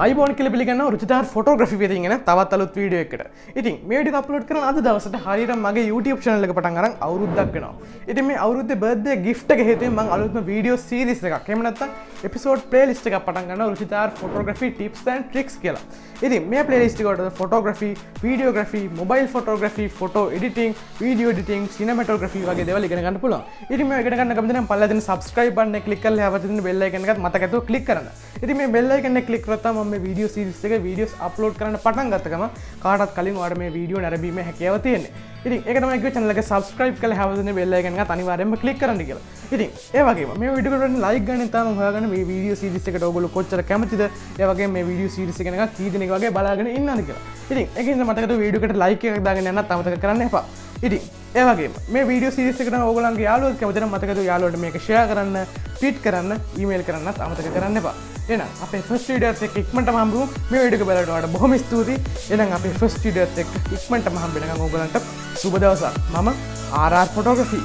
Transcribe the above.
අයිබෝන් කියලා පිළිගන්නවා රුචිතා ෆොටෝග්‍රැෆි වේදින් එන තවත් අලුත් වීඩියෝ එකකට. ඉතින් මේ වීඩියෝ අප්ලෝඩ් කරන අද දවසට හරියට මගේ YouTube channel එක පටන් අරන් අවුරුද්දක් වෙනවා. ඉතින් මේ අවුරුද්දේ birthday gift එක හේතුවෙන් මම අලුත්ම වීඩියෝ series එකක් එහෙම නැත්නම් episode playlist එකක් පටන් ගන්නවා රුචිතා photography tips and tricks කියලා. ඉතින් මේ playlist එකට photography, videography, mobile photography, photo editing, video editing, cinematography වගේ දේවල් ඉගෙන ගන්න පුළුවන්. ඉතින් මේ ඉගෙන ගන්න කැමති නම් පල්ලා දෙන subscribe button එක click කරලා හැවතින් දෙන bell icon එකත් මතක ඇතුව click කරන්න. ඉතින් මේ bell icon එක click කරලා තමයි මේ video series එකේ videos upload කරන්න පටන් ගත්ත ගම කාටවත් කලින් ඔයාලට මේ වීඩියෝ නැරඹීමේ හැකියාව තියෙන්නේ. ඉතින් ඒක තමයි කිව්වේ channel එක subscribe කරලා හැවතින් දෙන bell icon එකත් අනිවාර්යයෙන්ම click කරන්න කියලා. ඉතින් ඒ වගේම මේ වීඩියෝ එකට like ගන්න තාම හොයාගන්න මේ video series එකට ඔයගොල්ලෝ කොච්චර කැමතිද? ඒ වගේම මේ video series එක ගැන කී දෙනෙක් වගේ බලාගෙන ඉන්නවද කියලා. ඉතින් ඒකින්ද මතකද වීඩියෝ එකට like එකක් දාගෙන යන්නත් අමතක කරන්න එපා. ඉතින් ඒ වගේම මේ වීඩියෝ සීරීස් එකට ඕගොල්ලන්ගේ යාළුවෝ කැමති නම් මතකද යාළුවන්ට මේක share කරන්න, tweet කරන්න, email කරන්නත් අමතක කරන්න එපා. එහෙනම් අපේ first video එකත් එක්ක ඉක්මනටම හම්බුමු. මේ වීඩියෝ එක බලලා ඔයාලට බොහොම ස්තුතියි. එහෙනම් අපේ first video එකත් එක්ක ඉක්මනටම හම්බ වෙනකන් ඕගොල්ලන්ට සුබ දවසක්. මම RR photography